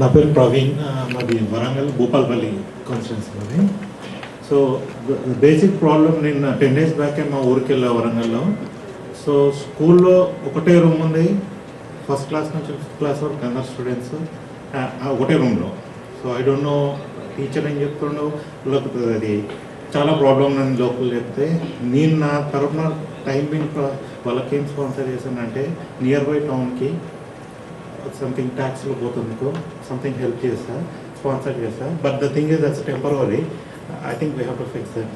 నా పేరు ప్రవీణ్, మాది వరంగల్ భూపాల్పల్లి కాన్స్టిట్యున్సీ మాది. సో బేసిక్ ప్రాబ్లం, నేను 10 days బ్యాకే మా ఊరికి వెళ్ళా వరంగల్లో. సో స్కూల్లో ఒకటే రూమ్ ఉంది, ఫస్ట్ క్లాస్ నుంచి 5th క్లాస్ వరకు అందరు స్టూడెంట్స్ ఒకటే రూమ్లో. So I don't know teacher ఏం చెప్తుండో, లేకపోతే అది చాలా ప్రాబ్లం నన్ను లోపల చెప్తే, నేను నా తరఫున టైం వాళ్ళకి ఏం స్పాన్సర్ చేశానంటే నియర్ బై టౌన్కి సంథింగ్ ట్యాక్స్లో పోతుందికో సంథింగ్ హెల్ప్ చేస్తా, స్పాన్సర్ చేస్తా. But the thing is that's temporary. I think we have to fix that.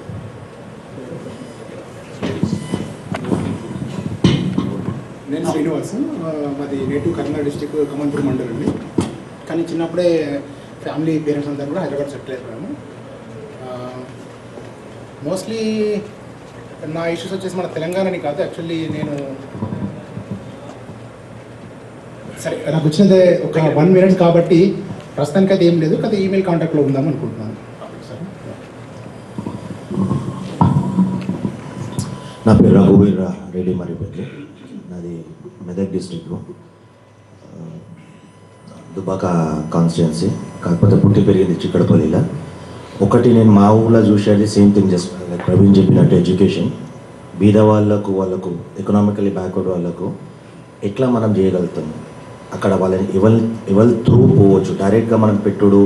నేను శ్రీనివాస్, మాది నేటివ్ కర్నూలు డిస్టిక్ కమంతూరు మండలం అండి. కానీ చిన్నప్పుడే ఫ్యామిలీ పేరెంట్స్ అంతా కూడా హైదరాబాద్ సెటిల్ అయిపోయాము. మోస్ట్లీ నా ఇష్యూస్ వచ్చేసి మన తెలంగాణని కాదు, యాక్చువల్లీ నేను సరే నాకు వచ్చినదే ఒక 1 minute కాబట్టి ప్రస్తుతానికి అయితే ఏం లేదు, కదా ఈమెయిల్ కాంటాక్ట్లో ఉందాం అనుకుంటున్నాను. నా పేరు రఘువీర రెడ్డి మరిపల్లి, నాది మెదక్ డిస్ట్రిక్ట్లో దుబాక కాన్స్టిట్యున్సీ, కాకపోతే పుట్టి పెరిగింది చిక్కడపల్లిలో. ఒకటి నేను మా ఊళ్ళో చూసేది same thing, just like Praveen చెప్పినట్టు ఎడ్యుకేషన్. బీద వాళ్ళకు ఎకనామికలీ బ్యాక్వర్డ్ వాళ్ళకు ఎట్లా మనం చేయగలుగుతాము, అక్కడ వాళ్ళని ఎవరి త్రూ పోవచ్చు. డైరెక్ట్గా మనం పెట్టుడు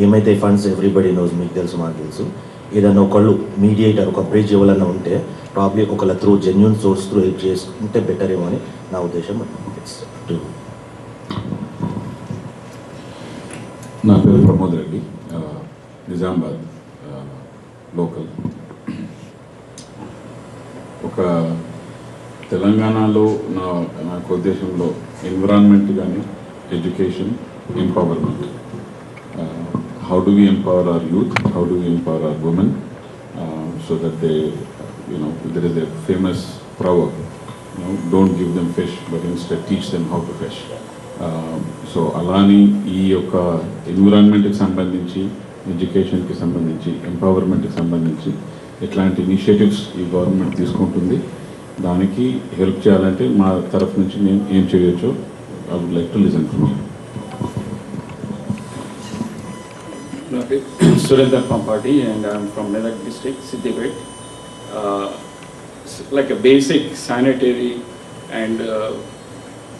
ఏమైతే ఫండ్స్ ఎవ్రీబడి నోస్, మీకు తెలుసు మాకు తెలుసు. ఏదైనా ఒకళ్ళు మీడియేటర్, ఒక బ్రిడ్జ్ ఎవరన్నా ఉంటే ప్రాబ్లీ ఒకళ్ళ through genuine source through help చేసుకుంటే బెటర్ ఏమో అని నా ఉద్దేశం. నా పేరు ప్రమోద్ రెడ్డి, నిజామాబాద్ లోకల్. ఒక తెలంగాణలో నాకు ఉద్దేశంలో ఎన్విరాన్మెంట్ కానీ, education, empowerment, how do we empower our youth, how do we empower our women, so that they there is a famous proverb, don't give them fish but instead teach them how to fish. So అలాని ఈ యొక్క ఎన్విరాన్మెంట్కి సంబంధించి, ఎడ్యుకేషన్కి సంబంధించి, ఎంపవర్మెంట్కి సంబంధించి ఎట్లాంటి initiatives ఈ government తీసుకుంటుంది, దానికి హెల్ప్ చేయాలంటే మా తరఫు నుంచి మేము ఏం చేయొచ్చో I would like to listen from you. నా పేరు Surender Pampati and I'm from Medak district, Siddipet. Like a basic sanitary and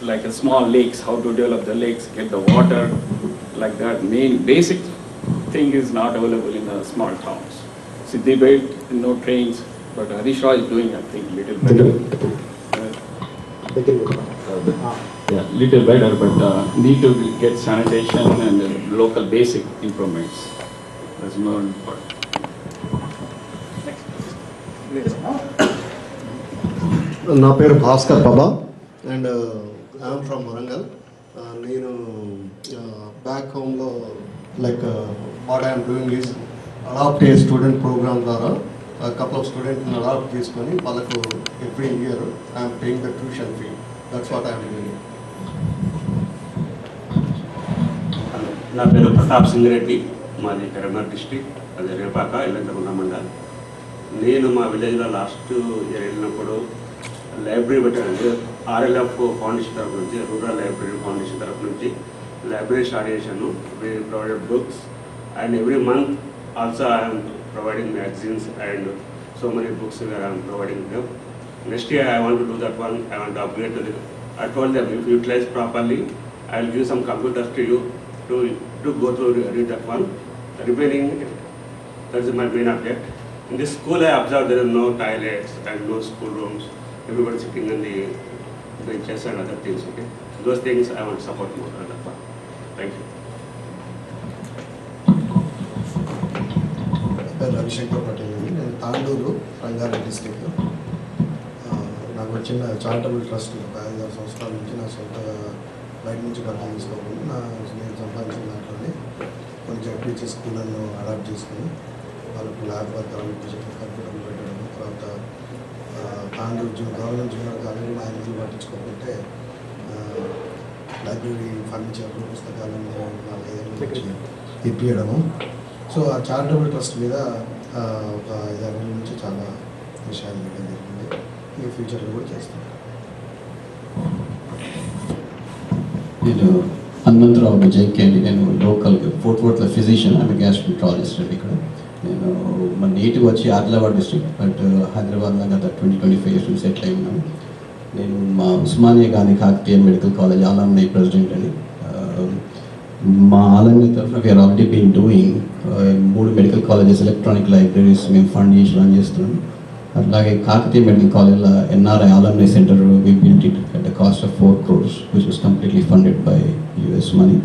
like a small lakes, how to develop the lakes, get the water, like that main basic thing is not available in the small towns. Siddipet, no trains, but Harish Rao is doing, I think, little better. Yeah, little better, but need to get sanitation and local basic improvements. That's more important. నా పేరు Bhaskar Baba and I'm from Warangal. నేను back హోమ్లో like what I'm doing is adopt a student program ద్వారా couple of స్టూడెంట్ని adopt చేసుకొని వాళ్ళకు every year I'm paying the tuition fee. That's what I'm doing. నా పేరు ప్రతాప్ సింగ్ రెడ్డి, మాది కరీంనగర్ డిస్ట్రిక్ట్, అది రేపాక ఇల్లంతకుంట మండల్. నేను మా విలేజ్లో లాస్ట్ ఇయర్ వెళ్ళినప్పుడు లైబ్రరీ పెట్టానండి. RLF ఫౌండేషన్ తరఫు నుంచి, రూరల్ లైబ్రరీ ఫౌండేషన్ తరఫు నుంచి లైబ్రరీ స్టార్ట్ చేశాను. we provided books and every month also I am providing magazines and so many books where I am providing them. Next year I want to do that one. I want to upgrade to the, I told them if you utilize properly I will give some computers to you to go through read that one. The remaining, that is my main object. In this school I observed there are no toilets and no school rooms. Everybody sitting on the benches and other things. Okay, so those things I want to support more on that part. Thank you. Ravishankar Patel అండి, నేను Tandur, Rangareddy district. నాకు చిన్న charitable trust ఒక 5-6 సంవత్సరాల నుంచి నా సొంత బయట నుంచి డబ్బులు తీసుకోకుండా నేను సంపాదించిన దాంట్లోనే కొన్ని జడ్పీసీ స్కూళ్ళను అడాప్ట్ చేసుకుని వాళ్ళకు ల్యాబ్ వర్క్ కంప్యూటర్లు పెట్టడం, తర్వాత తాండూరు గవర్నమెంట్ జూనియర్ కాలేజీ 5 పట్టించుకోకుంటే లైబ్రరీ ఫర్నిచర్, పుస్తకాలను 4-5 ఇప్పించడము. సో ఆ చారిటబుల్ ట్రస్ట్ మీద ఒక 5-6 రోజుల నుంచి చాలా విషయాలు చేయడం జరిగింది. ఈ ఫ్యూచర్లో కూడా చేస్తాం. నేను హనుమంతరావు విజయ్కి అండి. నేను లోకల్ ఫోర్త్ వర్త్లో ఫిజిషియన్, ఆమె గ్యాస్ట్రాంట్రాలజిస్ట్ అండి. ఇక్కడ నేను మన నేటివ్ వచ్చి ఆదిలాబాద్ డిస్ట్రిక్ట్, బట్ హైదరాబాద్లో గత 20-25 years నుంచి సెటిల్ అయి ఉన్నాను. నేను మా Osmania Gandhi Kakatiya medical college alumni president అండి. మా ఆలమ్నై తరఫున we're already been doing 3 medical colleges electronic libraries మేము ఫండ్ చేసి రన్ చేస్తున్నాం. అలాగే కాకతీయ మెడికల్ కాలేజ్లో NRI alumni centre we built it at the cost of 4 crores, which was completely funded by US money.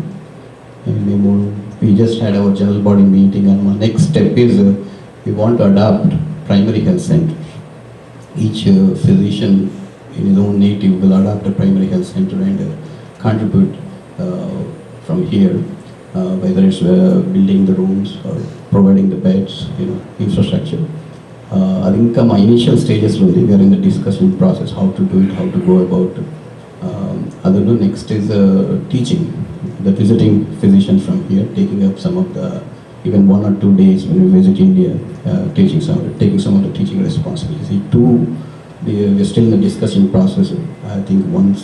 మేము we just had our general body meeting, and our next step is we want to adopt primary health center. Each physician in his own native will adopt a primary health center and contribute from here, whether it's building the rooms or providing the beds, infrastructure. అది ఇంకా మా initial స్టేజెస్లో ఉంది. We're in the discussion process, how to do it, how to go about. Other next is teaching, the visiting physicians from here, taking up some of the, even 1 or 2 days when we visit India, taking some of the teaching responsibilities. We're still in the discussion process. I think once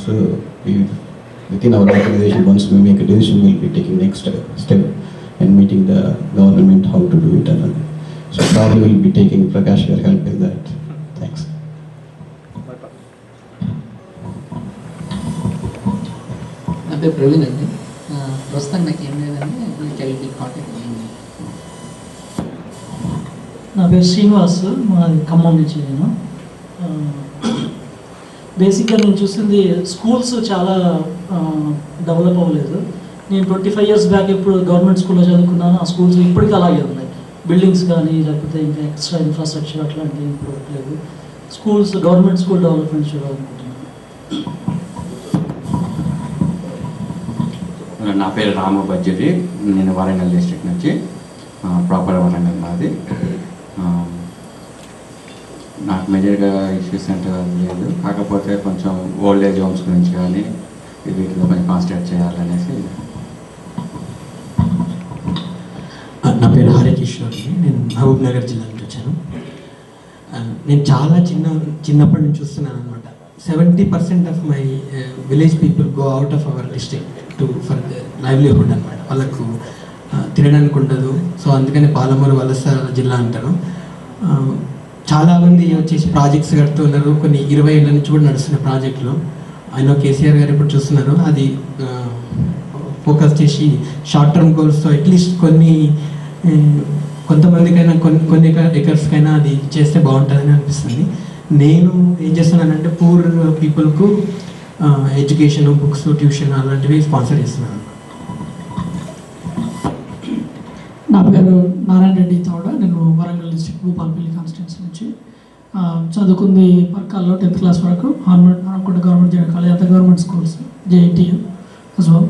within our organization, once we make a decision, we'll be taking next step and meeting the government how to do it. So probably we'll be taking Prakash your help in that. Thanks. నా పేరు ప్రవీణ్ అండి. ప్రస్తుతం నాకు ఏం లేదండి, child contact అయింది. నా పేరు శ్రీనివాస్, మాది ఖమ్మం నుంచి. నేను బేసిక్గా నేను చూసింది స్కూల్స్ చాలా డెవలప్ అవ్వలేదు. నేను 25 years బ్యాక్ ఇప్పుడు గవర్నమెంట్ స్కూల్లో చదువుకున్నాను. ఆ స్కూల్స్ ఇప్పటికీ అలాగే ఉన్నాయి. బిల్డింగ్స్ కానీ లేకపోతే ఇంకా ఎక్స్ట్రా ఇన్ఫ్రాస్ట్రక్చర్ అట్లాంటివి ఇంప్రూవ్ లేదు. స్కూల్స్, గవర్నమెంట్ స్కూల్ డెవలప్మెంట్ చూడాలనుకుంటున్నాను. నా పేరు రామ బజ్జరి, నేను వరంగల్ డిస్ట్రిక్ట్ నుంచి, ప్రాపర్ వరంగల్ మాది. నాకు మేజర్గా ఇష్యూస్ అంటే లేదు, కాకపోతే కొంచెం ఓల్డ్ ఏజ్ హోమ్స్ గురించి కానీ వీటిలో కొంచెం కాన్సన్ట్రేట్ చేయాలనేసి. నా పేరు హరికిషోర్, నేను మహబూబ్ నగర్ జిల్లా నుంచి వచ్చాను. నేను చాలా చిన్నప్పటి నుంచి చూస్తున్నాను అనమాట. 70% of my village people go out of our district for livelihood అనమాట. వాళ్ళకు తినడానికి ఉండదు. సో అందుకని పాలమూరు వలస జిల్లా అంటారు. చాలామంది వచ్చేసి ప్రాజెక్ట్స్ కడుతున్నారు. కొన్ని 20 ఏళ్ళ నుంచి కూడా నడుస్తున్న ప్రాజెక్టులు. ఆయన కేసీఆర్ గారు ఇప్పుడు చూస్తున్నారు, అది ఫోకస్ చేసి షార్ట్ టర్మ్ గోల్స్తో అట్లీస్ట్ కొంతమందికైనా కొన్ని ఎకర్స్కైనా అది చేస్తే బాగుంటుందని అనిపిస్తుంది. నేను ఏం చేస్తున్నానంటే పూర్ పీపుల్కు ఎడ్యుకేషన్, బుక్స్, ట్యూషన్ అలాంటివి స్పాన్సర్ చేస్తున్నాను. నా పేరు నారాయణ రెడ్డి తోడ, నేను వరంగల్ డిస్ట్రిక్ట్ భూపాలపల్లి కాన్స్టిట్యున్సీ నుంచి. చదువుకుంది పర్కాల్లో 10th class వరకు, హనుమకొండ గవర్నమెంట్ జూనియర్ కాలేజ్, అంతా government schools, JNTU as well.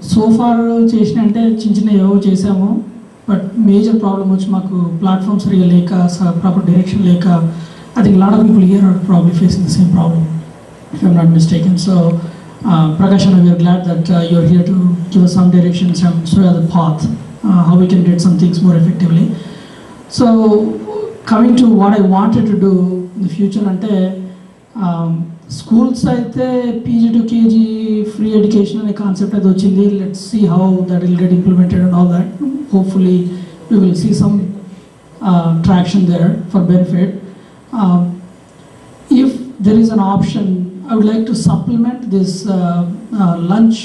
So far చేసిన అంటే చిన్న ఏవో చేసాము. బట్ మేజర్ ప్రాబ్లమ్ వచ్చి మాకు ప్లాట్ఫామ్ సరిగా లేక, ప్రాపర్ డైరెక్షన్ లేక, I think lot of people here are probably facing the same problem, if I'm not mistaken. So Prakash, we are glad that you're here to give us some direction, some sort of the path, how we can get some things more effectively. So coming to what I wanted to do in the future, ante schools aithe PG to KG free education ane concept ado ochindi. Let's see how that will get implemented and all that. Hopefully we will see some traction there for benefit. If there is an option, I would like to supplement this lunch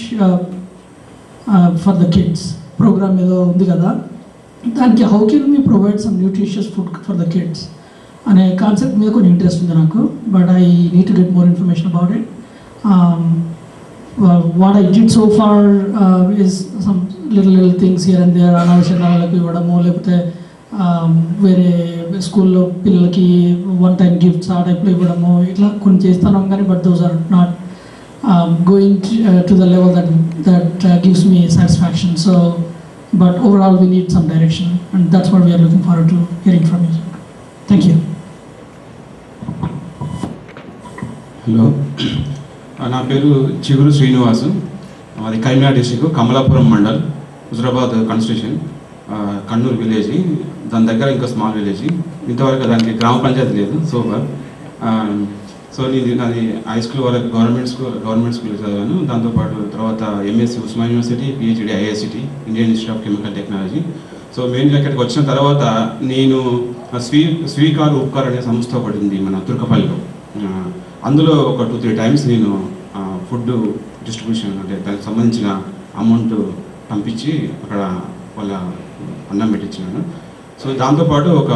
for the kids program edo undi kada, daniki how can we provide some nutritious food for the kids ane concept మీద కొంచెం interest ఉంది నాకు, but I need to get more information about it. What I did so far is some little things here and there, అనవసరంగా వాళ్ళకి ఇవ్వడము, లేకపోతే వేరే స్కూల్లో పిల్లలకి వన్ టైం గిఫ్ట్స్ ఆ టైప్లో ఇవ్వడము, ఇట్లా కొన్ని చేస్తున్నాం కానీ but those are not going to the level that gives me satisfaction. So but overall we need some direction and that's what we're looking forward to hearing from you. Thank you. Hello, నా పేరు చిగురు శ్రీనివాసు, అది Karimnagar district, Kamalapuram mandal, Huzurabad constitution, Kannuru village. దాని దగ్గర ఇంకా small village. ఇంతవరకు దానికి గ్రామ పంచాయతీ లేదు. సో సో నేను నాది హై స్కూల్ వరకు గవర్నమెంట్ స్కూల్ చదివాను. దాంతోపాటు తర్వాత MSc Osman university, PhD IICT, Indian institute of chemical technology. So మెయిన్గా ఇక్కడికి వచ్చిన తర్వాత నేను స్వీకార్ ఉపకార్ అనే సంస్థ ఒకటి ఉంది మన తుర్కపల్లిలో. అందులో ఒక 2-3 టైమ్స్ నేను ఫుడ్ డిస్ట్రిబ్యూషన్ అంటే దానికి సంబంధించిన అమౌంట్ పంపించి అక్కడ వాళ్ళ అన్నం పెట్టించినాను. సో దాంతోపాటు ఒక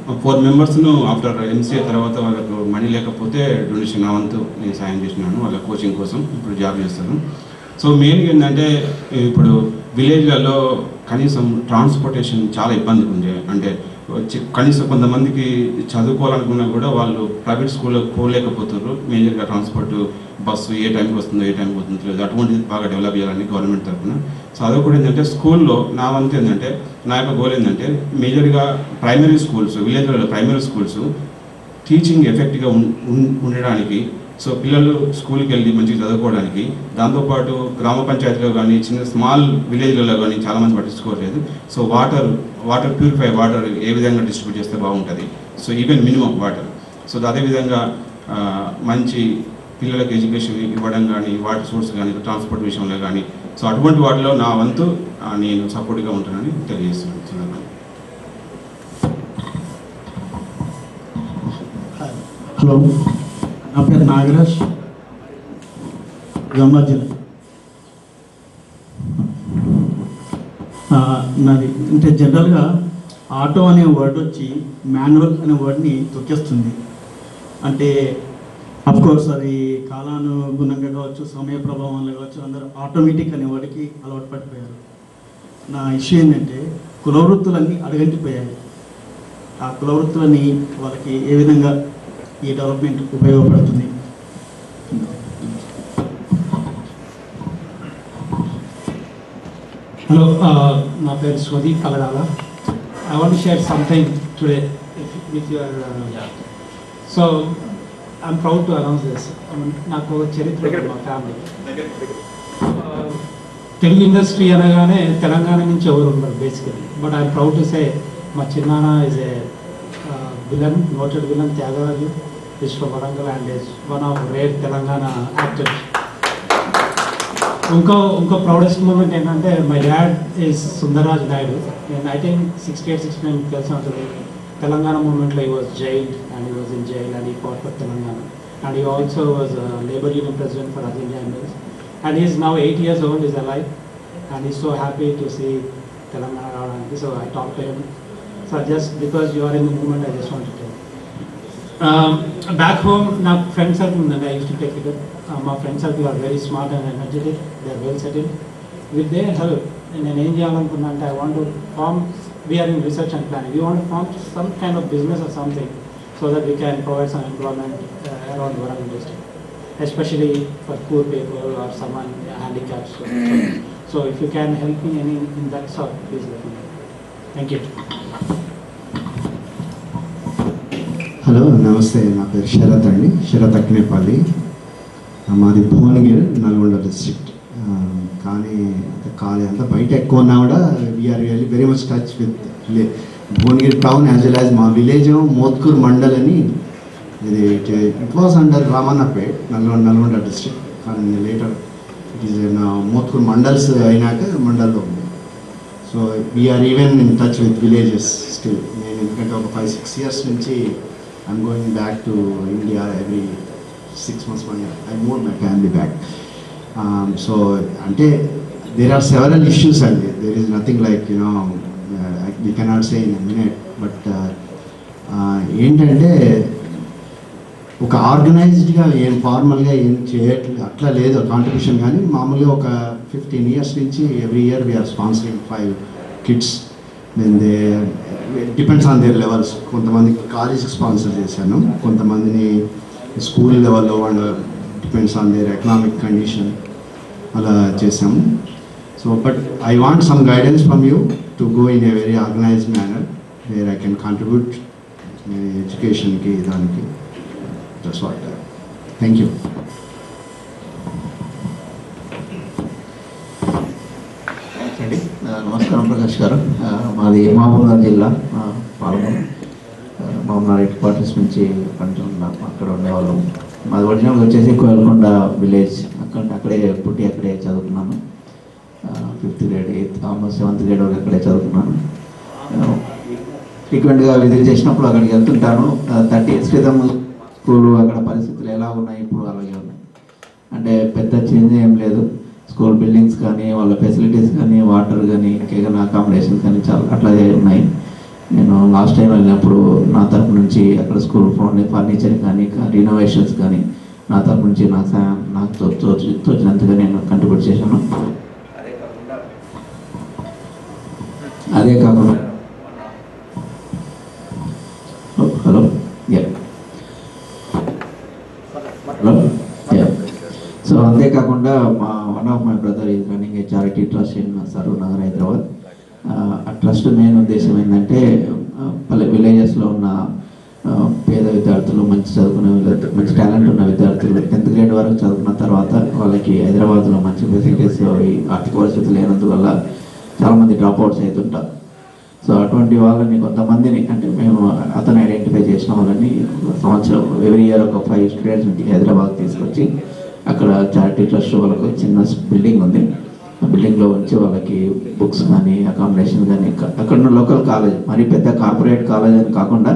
4 మెంబర్స్ను ఆఫ్టర్ ఎంసీఏ తర్వాత వాళ్ళకు మనీ లేకపోతే డొనేషన్ నా వంతు నేను సాయం చేసినాను వాళ్ళ కోచింగ్ కోసం. ఇప్పుడు జాబ్ చేస్తాను. సో మెయిన్గా ఏంటంటే ఇప్పుడు విలేజ్లలో కనీసం ట్రాన్స్పోర్టేషన్ చాలా ఇబ్బందిగా ఉంది. అంటే కనీసం కొంతమందికి చదువుకోవాలనుకున్నా కూడా వాళ్ళు ప్రైవేట్ స్కూల్లో పోలేకపోతున్నారు. మేజర్గా ట్రాన్స్పోర్ట్ బస్సు ఏ టైంకి వస్తుందో ఏ టైంకి వస్తుందో లేదు. అటువంటిది బాగా డెవలప్ చేయాలని గవర్నమెంట్ తరఫున. సో అదొకటి ఏంటంటే స్కూల్లో నా వంతు ఏంటంటే నా యొక్క గోల్ ఏంటంటే మేజర్గా ప్రైమరీ స్కూల్స్, విలేజ్లలో ప్రైమరీ స్కూల్స్ టీచింగ్ ఎఫెక్ట్గా ఉండడానికి, సో పిల్లలు స్కూల్కి వెళ్ళి మంచిగా చదువుకోవడానికి, దాంతోపాటు గ్రామ పంచాయతీలో కానీ చిన్న స్మాల్ విలేజ్లలో కానీ చాలామంది పట్టించుకోవట్లేదు. సో వాటర్ ప్యూరిఫై వాటర్ ఏ విధంగా డిస్ట్రిబ్యూట్ చేస్తే బాగుంటుంది, so even minimum water. So అదేవిధంగా మంచి పిల్లలకు ఎడ్యుకేషన్ ఇవ్వడం కానీ, వాటర్ సోర్స్ కానీ, ట్రాన్స్పోర్ట్ విషయంలో కానీ, సో అటువంటి వాటిలో నా వంతు నేను సపోర్ట్గా ఉంటానని తెలియజేస్తున్నాను. హలో, నా పేరు నాగరాజ్, నిజామాబాద్ జిల్లా. నాది అంటే జనరల్గా ఆటో అనే వర్డ్ వచ్చి మాన్యువల్ అనే వర్డ్ని తొక్కేస్తుంది. అంటే అఫ్కోర్స్ అది కాలానుగుణంగా కావచ్చు, సమయ ప్రభావం వల్ల కావచ్చు, అందరూ ఆటోమేటిక్ అనే వర్డ్కి అలవాటు పడిపోయారు. నా ఇష్యూ ఏంటంటే కులవృత్తులన్నీ అడగంటిపోయాయి. ఆ కులవృత్తులని వాళ్ళకి ఏ విధంగా ఈ డెవలప్మెంట్ ఉపయోగపడుతుంది? హలో, నా పేరు Swadeep Kaladala. I want to share something today with your so I'm proud to announce this. నాకు చరిత్ర మా ఫ్యామిలీ. తెలుగు ఇండస్ట్రీ అనగానే తెలంగాణ నుంచి ఎవరు ఉండరు basically. But I'm proud to say మా చిన్నాన్న is a villain, noted villain, Tyagaraju, is from Warangal and is one of rare Telangana actors. Unko proudest moment ఏంటంటే my dad is Sundaraj Naidu, and I think 68-69 తెలుసు. Telangana movement he was jailed and he was in jail and he fought for Telangana, and he also was a labor union president for All India Mills, and he is now 8 years old, is alive, and he's so happy to see Telangana రావడానికి. So I talked to him. So just because you are in the movement, I just want to tell you. Back home, my friend circle unandi. I used to take it up. My friend circle are very smart and energetic. They are well settled. With their help, నేను ఏం చేయాలనుకున్నానంటే I want to form, we are in research and planning, we want to form some kind of business or something so that we can provide some employment around Warangal district, especially for poor people or someone handicapped. So if you can help me in that sort, please let me know. Thank you. Hello, నమస్తే. నా పేరు శరత్ అండి, శరత్ అక్నేపల్లి. మాది Bhuvanagiri, Nalgonda district. కానీ అంతా బయట ఎక్కువ ఉన్నా కూడా we're really very much touch with Bhuvanagiri town as well as మా విలేజ్ మోత్కూర్ మండల్ అని. ఇది it was under Ramannapet, Nalgonda district. కానీ later it is Motkur mandals అయినాక మండల్లో ఉంది. So we're even in touch with villages still. నేను ఎందుకంటే ఒక 5-6 years నుంచి I'm going back to India every 6 months. I moved my family back. So there are several issues and there is nothing like, we cannot say in a minute. But ఏంటంటే ఒక ఆర్గనైజ్డ్గా ఏం ఫార్మల్గా ఏం చేయట్లేదు అట్లా లేదు కాంట్రిబ్యూషన్. కానీ మామూలుగా ఒక 15 years నుంచి every year we're sponsoring 5 kids. Then they depends on their levels. కొంతమందికి కాలేజ్కి స్పాన్సర్ చేశాను, కొంతమందిని స్కూల్ లెవెల్లో వాళ్ళు depends on their economic condition అలా చేసాము. So but I want some guidance from you to go in a very organised manner where I can contribute ఎడ్యుకేషన్కి దానికి. That's what. Thank you. అండి, నమస్కారం ప్రకాష్ గారు. మాది మహబూబ్నగర్ జిల్లా, పాలమూరు. మహబూబ్నగర్ హెడ్ క్వార్టర్స్ నుంచి కొంచెం అక్కడ ఉండేవాళ్ళం. మాది ఒరిజినల్ వచ్చేసి కోయలకొండ విలేజ్, అక్కడే పుట్టి అక్కడే చదువుకున్నాను. 5th grade 8th almost 7th grade వరకు అక్కడే చదువుకున్నాను. ఫ్రీక్వెంట్గా విజిట్ చేసినప్పుడు అక్కడికి వెళ్తుంటాను. 30 years క్రితం స్కూలు అక్కడ పరిస్థితులు ఎలా ఉన్నాయి, ఇప్పుడు అలాగే ఉన్నాయి. అంటే పెద్ద చేంజ్ ఏం లేదు. స్కూల్ బిల్డింగ్స్ కానీ, వాళ్ళ ఫెసిలిటీస్ కానీ, వాటర్ కానీ, ఇంకేమైనా అకామిడేషన్స్ కానీ చాలా అట్లాగే ఉన్నాయి. నేను లాస్ట్ టైం వెళ్ళినప్పుడు నా తరపు నుంచి అక్కడ స్కూల్ ఫర్నిచర్ కానీ, రినోవేషన్స్ కానీ నా తరపు నుంచి నాకు తోచినంతగా నేను కంట్రిబ్యూట్ చేశాను. అదే కాకుండా హలో సో అంతేకాకుండా one of my brother is running A charity trust in Saroor Nagar, Hyderabad. ఆ ట్రస్ట్ మెయిన్ ఉద్దేశం ఏంటంటే విలేజెస్లో ఉన్న పేద విద్యార్థులు, మంచి చదువుకునే మంచి టాలెంట్ ఉన్న విద్యార్థులు 10th grade వరకు చదువుకున్న తర్వాత వాళ్ళకి హైదరాబాద్లో మంచి ఫెసిలిటీస్, ఆర్థిక పరిస్థితులు లేనందువల్ల చాలామంది డ్రాప్ అవుట్స్ అవుతుంటారు. సో అటువంటి వాళ్ళని కొంతమందిని, అంటే మేము అతను ఐడెంటిఫై చేసిన వాళ్ళని సంవత్సరం ఎవ్రీ ఇయర్ ఒక 5 students హైదరాబాద్ తీసుకొచ్చి అక్కడ చారిటీ ట్రస్ట్ వాళ్ళకు చిన్న బిల్డింగ్ ఉంది. ఆ బిల్డింగ్లో ఉంచి వాళ్ళకి బుక్స్ కానీ, అకామిడేషన్ కానీ, అక్కడున్న లోకల్ కాలేజ్, మరి పెద్ద కార్పొరేట్ కాలేజ్ అని కాకుండా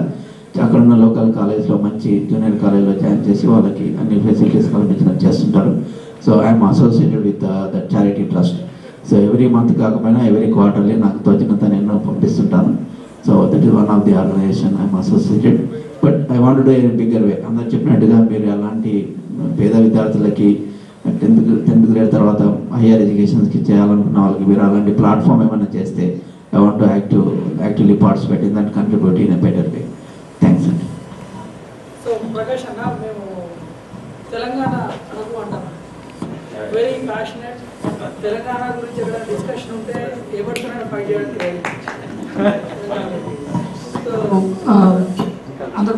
అక్కడున్న లోకల్ కాలేజ్లో మంచి జూనియర్ కాలేజ్లో జాయిన్ చేసి వాళ్ళకి అన్ని ఫెసిలిటీస్ కల్పించడం చేస్తుంటారు. So I'm associated with the charity trust. So every month కాకపోయినా ఎవ్రీ క్వార్టర్లీ నాకు తోచినంత నేను పంపిస్తుంటాను. So that is one of the organisation I'm associated. But I want to do in bigger way. అందరు చెప్పినట్టుగా మీరు అలాంటి పేద విద్యార్థులకి 10th grade తర్వాత హయ్యర్ ఎడ్యుకేషన్స్కి చేయాలనుకున్న వాళ్ళకి మీరు అలాంటి ప్లాట్ఫామ్ ఏమైనా చేస్తే I want to actively participate in that, contribute in a better way. Thanks అండి. సో ప్రకాష్ అన్న, మేము తెలంగాణ అనుకు అంటాం, వెరీ ప్యాషనెట్. తెలంగాణ గురించి ఏదైనా డిస్కషన్ ఉంటే ఎవరితోనైనా ఫైట్ చేయడానికి రెడీ. సో అందరూ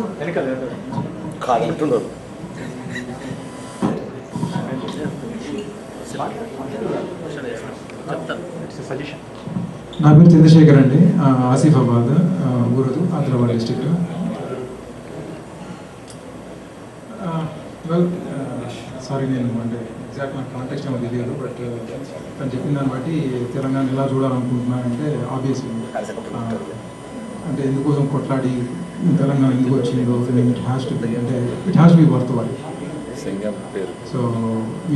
నా పేరు చంద్రశేఖర్ అండి, ఆసిఫాబాద్ ఊరదు, ఆదిలాబాద్ డిస్టిక్. వెల్ సారీ, నేను అంటే ఎగ్జాక్ట్ నాకు కాంటెక్స్ట్ ఏమో తెలియదు. బట్ తను చెప్పిన దాన్ని బట్టి తెలంగాణ ఎలా చూడాలనుకుంటున్నానంటే ఆబ్వియస్లీ అంటే ఎందుకోసం కొట్లాడి తెలంగాణ ఎందుకు వచ్చిందో ఇట్ హ్యాస్ టు బి, అంటే it has to be worth while. So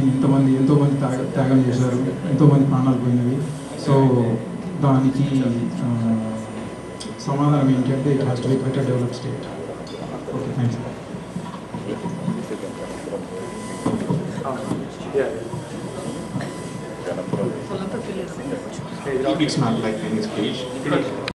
ఎంతోమంది త్యాగం చేశారు, ఎంతోమంది ప్రాణాలు పోయినవి. సో దానికి సమాధానం ఏంటంటే it has to be better develop state. Okay, thanks. It's not like any speech.